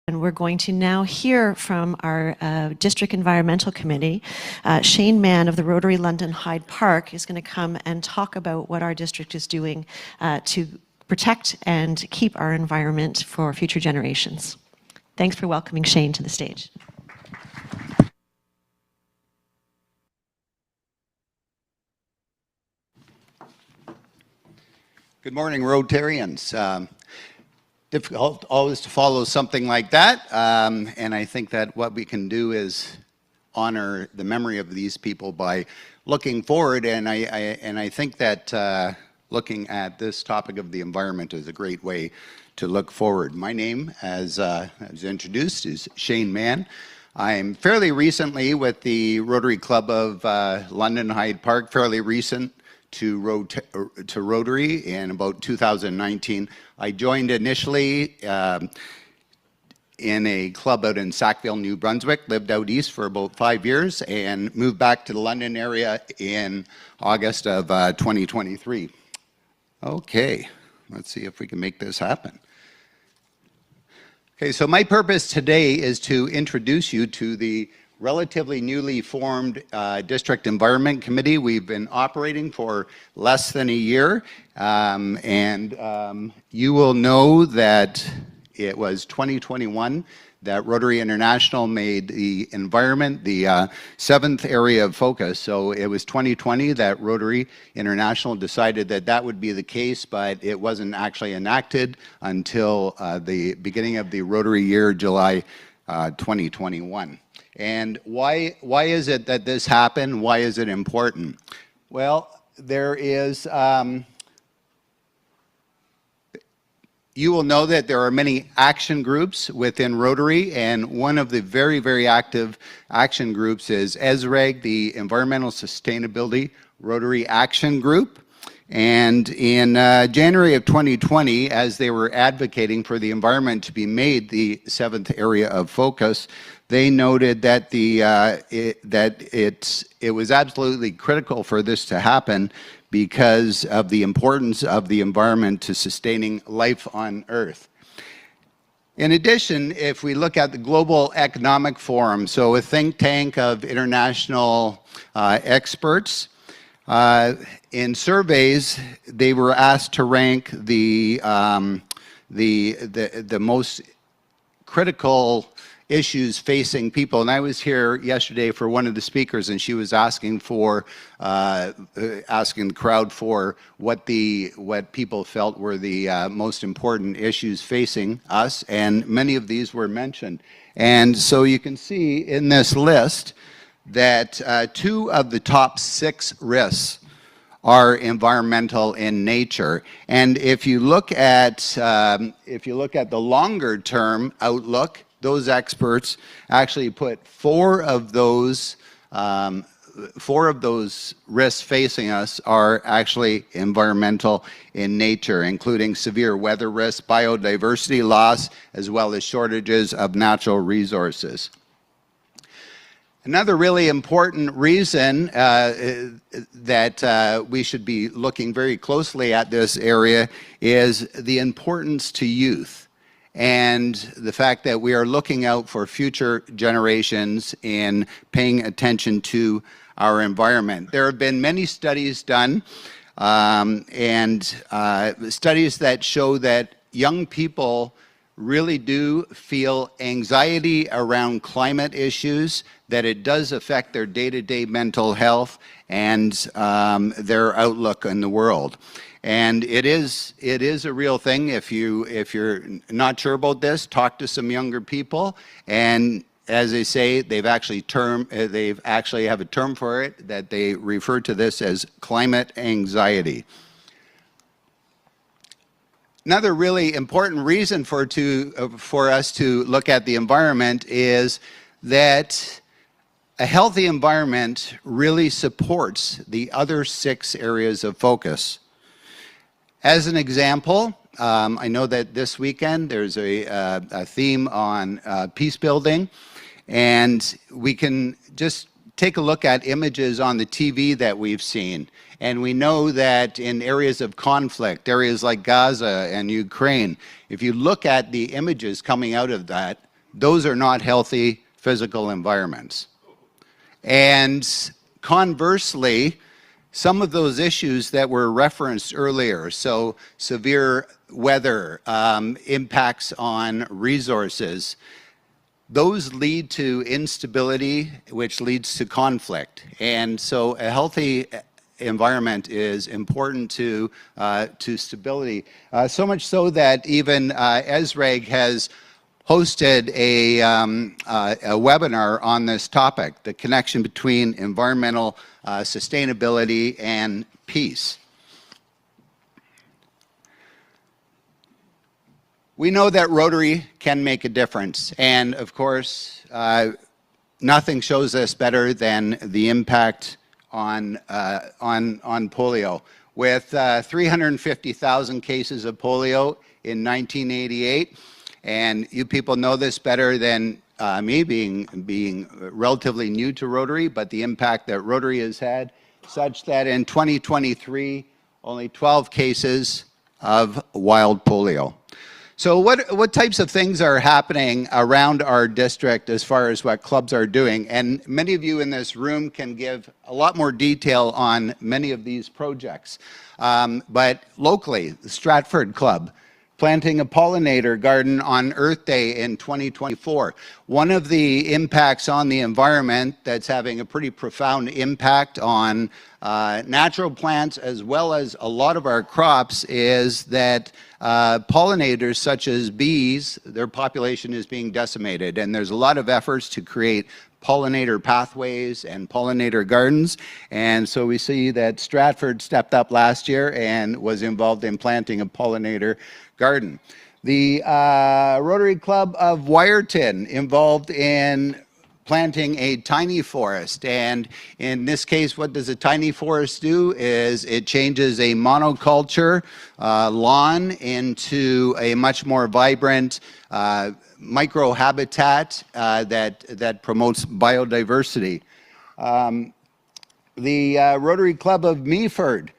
And we're going to now hear from our District Environmental Committee. Shane Mann of the Rotary London Hyde Park is going to come and talk about what our district is doing to protect and keep our environment for future generations. Thanks for welcoming Shane to the stage. Good morning, Rotarians. Difficult always to follow something like that, and I think that what we can do is honor the memory of these people by looking forward, and I think that looking at this topic of the environment is a great way to look forward. My name, as introduced, is Shane Mann. I'm fairly recently with the Rotary Club of London Hyde Park, fairly recent to Rotary in about 2019. I joined initially in a club out in Sackville, New Brunswick, lived out east for about 5 years, and moved back to the London area in August of 2023. Okay, let's see if we can make this happen. Okay, so my purpose today is to introduce you to the relatively newly formed District Environment Committee. We've been operating for less than a year, and you will know that it was 2021 that Rotary International made the environment the seventh area of focus. So it was 2020 that Rotary International decided that that would be the case, but it wasn't actually enacted until the beginning of the Rotary year, July 2021. And why is it that this happened? Why is it important? Well, there is, you will know that there are many action groups within Rotary, and one of the very, very active action groups is ESRAG, the Environmental Sustainability Rotary Action Group. And in January of 2020, as they were advocating for the environment to be made the seventh area of focus, they noted that it was absolutely critical for this to happen because of the importance of the environment to sustaining life on Earth. In addition, if we look at the Global Economic Forum, so a think tank of international experts, in surveys, they were asked to rank the most critical issues facing people. And I was here yesterday for one of the speakers, and she was asking asking the crowd for what people felt were the most important issues facing us, and many of these were mentioned. And so you can see in this list that 2 of the top 6 risks are environmental in nature. And if you look at the longer term outlook, those experts actually put 4 of those risks facing us are actually environmental in nature, including severe weather risk, biodiversity loss, as well as shortages of natural resources. Another really important reason that we should be looking very closely at this area is the importance to youth and the fact that we are looking out for future generations in paying attention to our environment. There have been many studies done studies that show that young people really do feel anxiety around climate issues, that it does affect their day-to-day mental health and their outlook in the world. And it is a real thing. If you're not sure about this, talk to some younger people. And as they say, they actually have a term for it, that they refer to this as climate anxiety. Another really important reason for us to look at the environment is that a healthy environment really supports the other 6 areas of focus. As an example, I know that this weekend there's a theme on peace building, and we can just take a look at images on the TV that we've seen. And we know that in areas of conflict, areas like Gaza and Ukraine, if you look at the images coming out of that, those are not healthy physical environments. And conversely, some of those issues that were referenced earlier, so severe weather, impacts on resources, those lead to instability, which leads to conflict. And so a healthy environment is important to stability. So much so that even ESREG has hosted a webinar on this topic, the connection between environmental sustainability and peace. We know that Rotary can make a difference, and of course, nothing shows us better than the impact on polio. With 350,000 cases of polio in 1988, and you people know this better than me, being relatively new to Rotary, but the impact that Rotary has had, such that in 2023, only 12 cases of wild polio. So what types of things are happening around our district as far as what clubs are doing? And many of you in this room can give a lot more detail on many of these projects. But locally, the Stratford Club, planting a pollinator garden on Earth Day in 2024. One of the impacts on the environment that's having a pretty profound impact on natural plants as well as a lot of our crops is that pollinators such as bees, their population is being decimated, and there's a lot of efforts to create pollinator pathways and pollinator gardens. And so we see that Stratford stepped up last year and was involved in planting a pollinator garden. The Rotary Club of Wiarton involved in planting a tiny forest, and in this case what does a tiny forest do is it changes a monoculture lawn into a much more vibrant microhabitat that promotes biodiversity. The Rotary Club of Meaford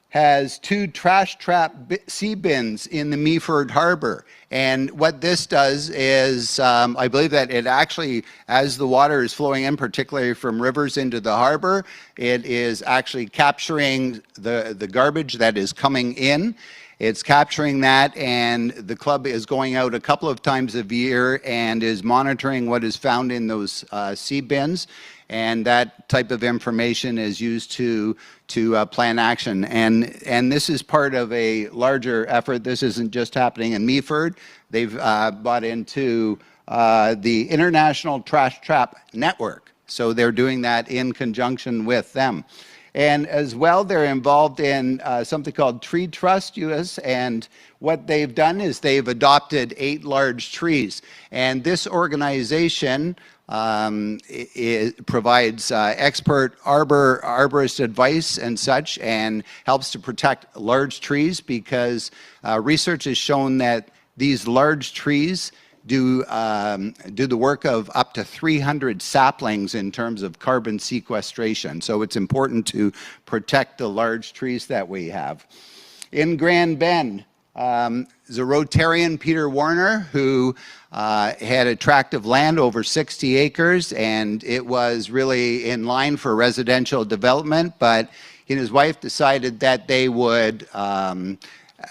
has 2 trash trap sea bins in the Meaford Harbor. And what this does is, I believe that it actually, as the water is flowing in, particularly from rivers into the harbor, it is actually capturing the garbage that is coming in. It's capturing that, and the club is going out a couple of times a year and is monitoring what is found in those sea bins. And that type of information is used to plan action. And this is part of a larger effort. This isn't just happening in Meaford. They've bought into the International Trash Trap Network. So they're doing that in conjunction with them. And as well, they're involved in something called Tree Trust US, and what they've done is they've adopted 8 large trees. And this organization it provides expert arborist advice and such, and helps to protect large trees, because research has shown that these large trees do the work of up to 300 saplings in terms of carbon sequestration. So it's important to protect the large trees that we have. In Grand Bend, there's a Rotarian, Peter Warner, who had a tract of land over 60 acres, and it was really in line for residential development, but he and his wife decided that they would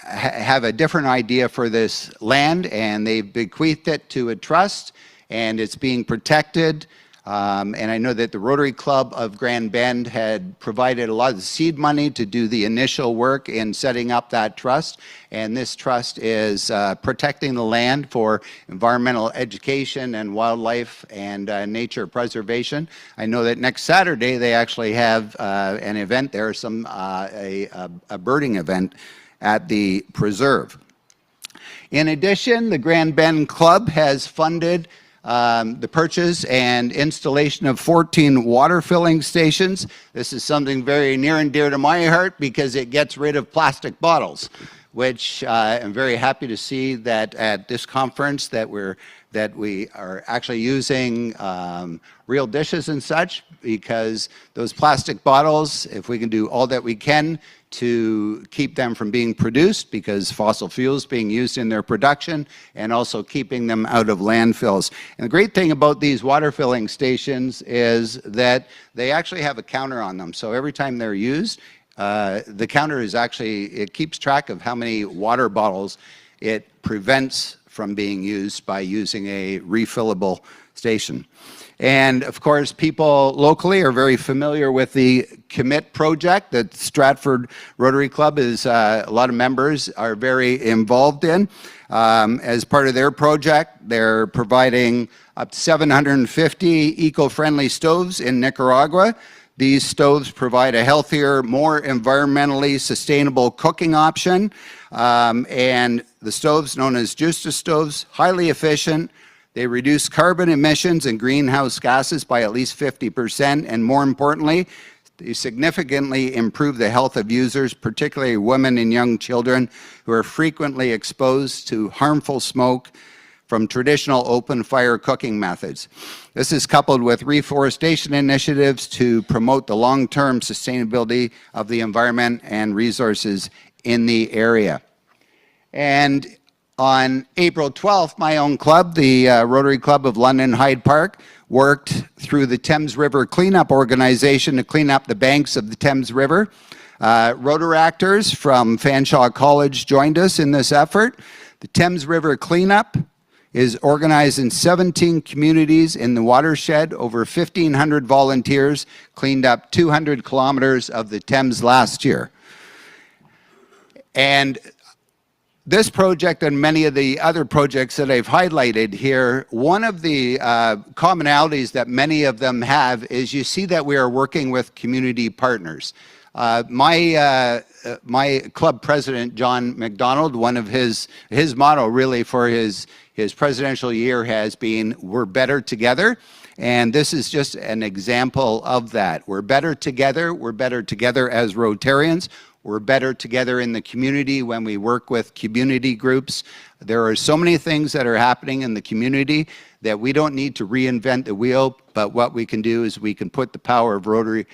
have a different idea for this land, and they bequeathed it to a trust, and it's being protected. And I know that the Rotary Club of Grand Bend had provided a lot of seed money to do the initial work in setting up that trust. And this trust is protecting the land for environmental education and wildlife and nature preservation. I know that next Saturday they actually have an event there, a birding event at the preserve. In addition, the Grand Bend Club has funded the purchase and installation of 14 water filling stations. This is something very near and dear to my heart because it gets rid of plastic bottles. which I'm very happy to see that at this conference that we are actually using real dishes and such, because those plastic bottles, if we can do all that we can to keep them from being produced, because fossil fuels being used in their production, and also keeping them out of landfills. And the great thing about these water filling stations is that they actually have a counter on them. So every time they're used, the counter is actually, it keeps track of how many water bottles it prevents from being used by using a refillable station. And of course, people locally are very familiar with the Commit project that Stratford Rotary Club is, a lot of members are very involved in. As part of their project, they're providing up to 750 eco-friendly stoves in Nicaragua. These stoves provide a healthier, more environmentally sustainable cooking option. And the stoves, known as Justa stoves, highly efficient. They reduce carbon emissions and greenhouse gases by at least 50%, and more importantly, they significantly improve the health of users, particularly women and young children who are frequently exposed to harmful smoke from traditional open fire cooking methods. This is coupled with reforestation initiatives to promote the long-term sustainability of the environment and resources in the area. And on April 12th, my own club, the Rotary Club of London Hyde Park, worked through the Thames River Cleanup Organization to clean up the banks of the Thames River. Rotaractors from Fanshawe College joined us in this effort. The Thames River Cleanup is organized in 17 communities in the watershed. Over 1,500 volunteers cleaned up 200 kilometers of the Thames last year. And this project and many of the other projects that I've highlighted here, one of the commonalities that many of them have is you see that we are working with community partners. My club president, John McDonald, one of his motto really for his presidential year has been, "We're better together." And this is just an example of that. We're better together as Rotarians. We're better together in the community when we work with community groups. There are so many things that are happening in the community that we don't need to reinvent the wheel, but what we can do is we can put the power of Rotary,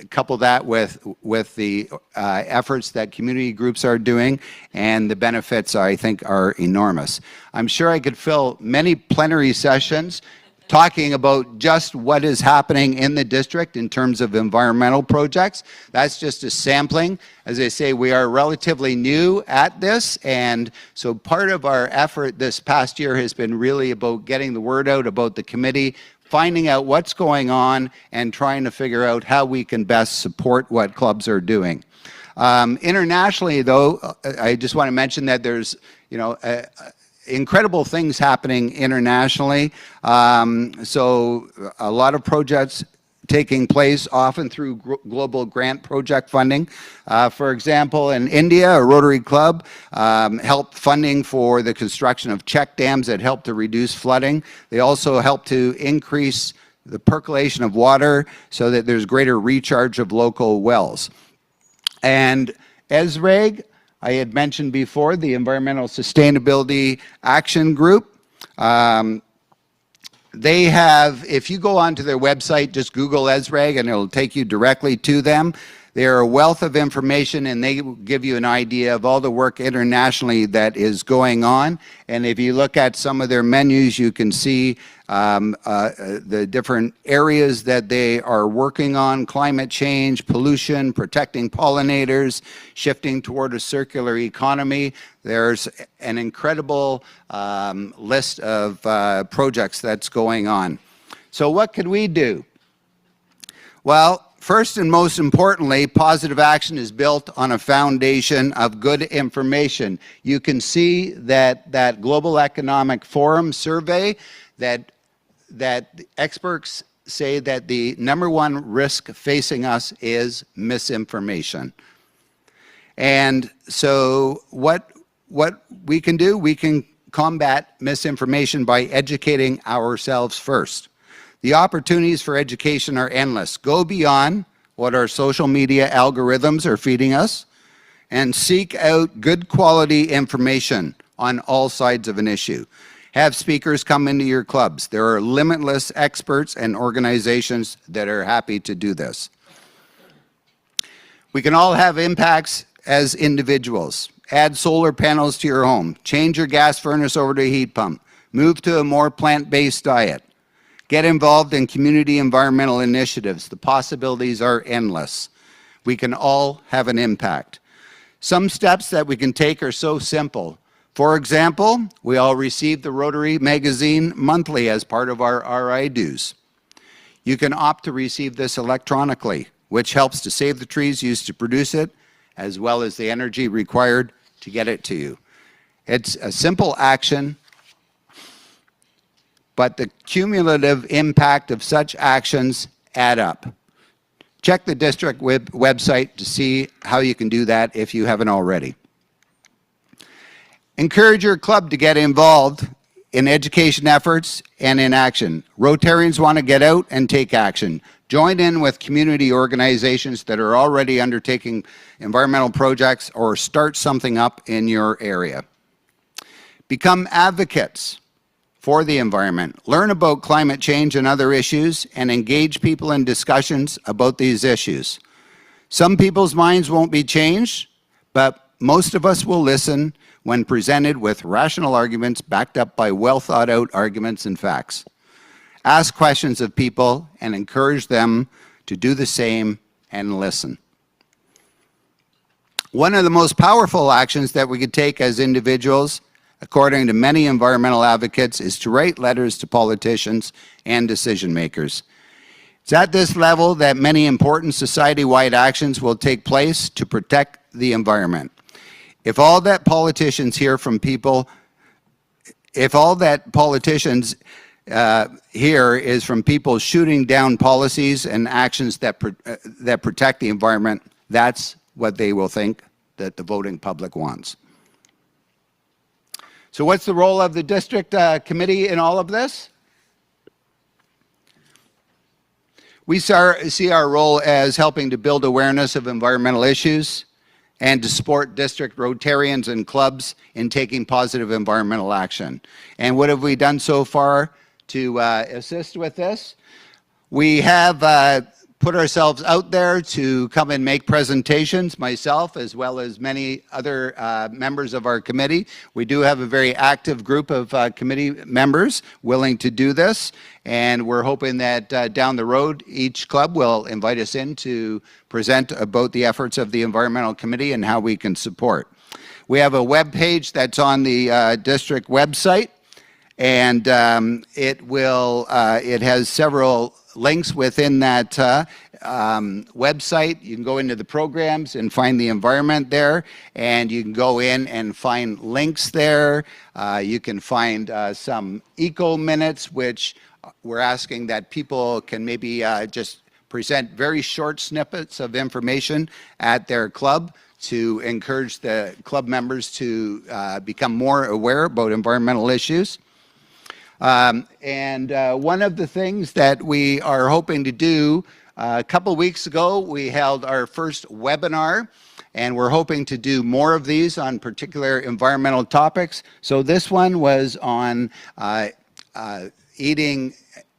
couple that with the efforts that community groups are doing, and the benefits, I think, are enormous. I'm sure I could fill many plenary sessions talking about just what is happening in the district in terms of environmental projects. That's just a sampling. As I say, we are relatively new at this, and so part of our effort this past year has been really about getting the word out about the committee, finding out what's going on, and trying to figure out how we can best support what clubs are doing. Internationally, though, I just want to mention that there's, incredible things happening internationally. So a lot of projects taking place, often through global grant project funding. For example, in India, a Rotary Club helped funding for the construction of check dams that help to reduce flooding. They also help to increase the percolation of water so that there's greater recharge of local wells. And ESRAG, I had mentioned before, the Environmental Sustainability Action Group. They have, if you go onto their website, just Google ESRAG and it'll take you directly to them. They're a wealth of information, and they give you an idea of all the work internationally that is going on. And if you look at some of their menus, you can see the different areas that they are working on: climate change, pollution, protecting pollinators, shifting toward a circular economy. There's an incredible list of projects that's going on. So what could we do? Well, first and most importantly, positive action is built on a foundation of good information. You can see that Global Economic Forum survey that experts say that the #1 risk facing us is misinformation. And so what we can do, we can combat misinformation by educating ourselves first. The opportunities for education are endless. Go beyond what our social media algorithms are feeding us and seek out good quality information on all sides of an issue. Have speakers come into your clubs. There are limitless experts and organizations that are happy to do this. We can all have impacts as individuals. Add solar panels to your home. Change your gas furnace over to a heat pump. Move to a more plant-based diet. Get involved in community environmental initiatives. The possibilities are endless. We can all have an impact. Some steps that we can take are so simple. For example, we all receive the Rotary magazine monthly as part of our RI dues. You can opt to receive this electronically, which helps to save the trees used to produce it, as well as the energy required to get it to you. It's a simple action, but the cumulative impact of such actions add up. Check the district website to see how you can do that if you haven't already. Encourage your club to get involved in education efforts and in action. Rotarians want to get out and take action. Join in with community organizations that are already undertaking environmental projects or start something up in your area. Become advocates for the environment. Learn about climate change and other issues and engage people in discussions about these issues. Some people's minds won't be changed, but most of us will listen when presented with rational arguments backed up by well thought out arguments and facts. Ask questions of people and encourage them to do the same and listen. One of the most powerful actions that we could take as individuals, according to many environmental advocates, is to write letters to politicians and decision makers. It's at this level that many important society-wide actions will take place to protect the environment. If all that politicians hear from people, if all that politicians hear is from people shooting down policies and actions that protect the environment, that's what they will think that the voting public wants. So what's the role of the district committee in all of this? We see our role as helping to build awareness of environmental issues and to support district Rotarians and clubs in taking positive environmental action. And what have we done so far to assist with this? We have put ourselves out there to come and make presentations, myself as well as many other members of our committee. We do have a very active group of committee members willing to do this, and we're hoping that down the road each club will invite us in to present about the efforts of the environmental committee and how we can support. We have a web page that's on the district website, and it has several links within that website. You can go into the programs and find the environment there, and you can go in and find links there. You can find some eco minutes, which we're asking that people can maybe just present very short snippets of information at their club to encourage the club members to become more aware about environmental issues. One of the things that we are hoping to do, a couple weeks ago, we held our first webinar, and we're hoping to do more of these on particular environmental topics. So this one was on eating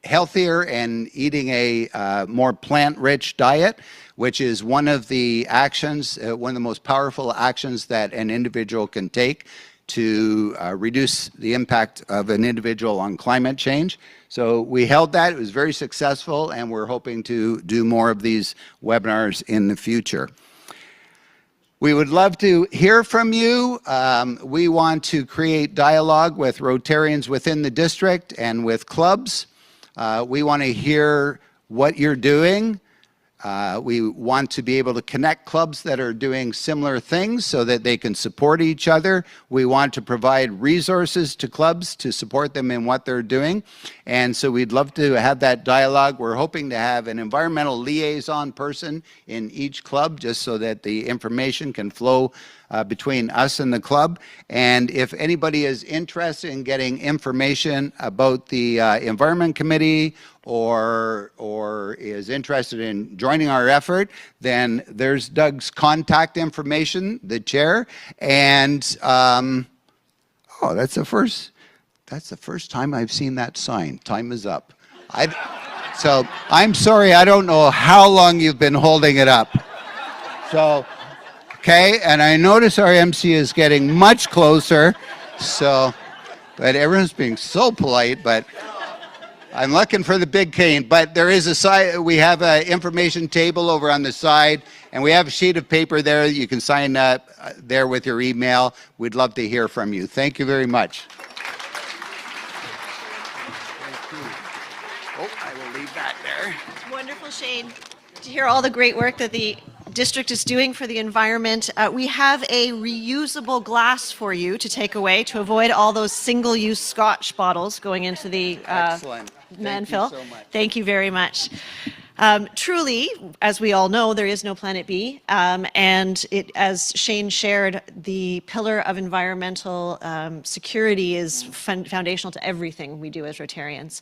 healthier and eating a more plant-rich diet, which is one of the actions, one of the most powerful actions that an individual can take to reduce the impact of an individual on climate change. So we held that. It was very successful, and we're hoping to do more of these webinars in the future. We would love to hear from you. We want to create dialogue with Rotarians within the district and with clubs. We want to hear what you're doing. We want to be able to connect clubs that are doing similar things so that they can support each other. We want to provide resources to clubs to support them in what they're doing. And so we'd love to have that dialogue. We're hoping to have an environmental liaison person in each club just so that the information can flow between us and the club. And if anybody is interested in getting information about the Environment Committee or is interested in joining our effort, then there's Doug's contact information, the chair. And oh, that's the first time I've seen that sign. Time is up. So I'm sorry, I don't know how long you've been holding it up. So, okay, and I notice our MC is getting much closer. So, but everyone's being so polite, but I'm looking for the big cane. But there is a side, we have an information table over on the side, and we have a sheet of paper there. You can sign up there with your email. We'd love to hear from you. Thank you very much. Oh, I will leave that there. Wonderful, Shane, to hear all the great work that the district is doing for the environment. We have a reusable glass for you to take away to avoid all those single-use Scotch bottles going into the Excellent. landfill. Thank you so much. Thank you very much. Truly, as we all know, there is no Planet B, and as Shane shared, the pillar of environmental security is foundational to everything we do as Rotarians.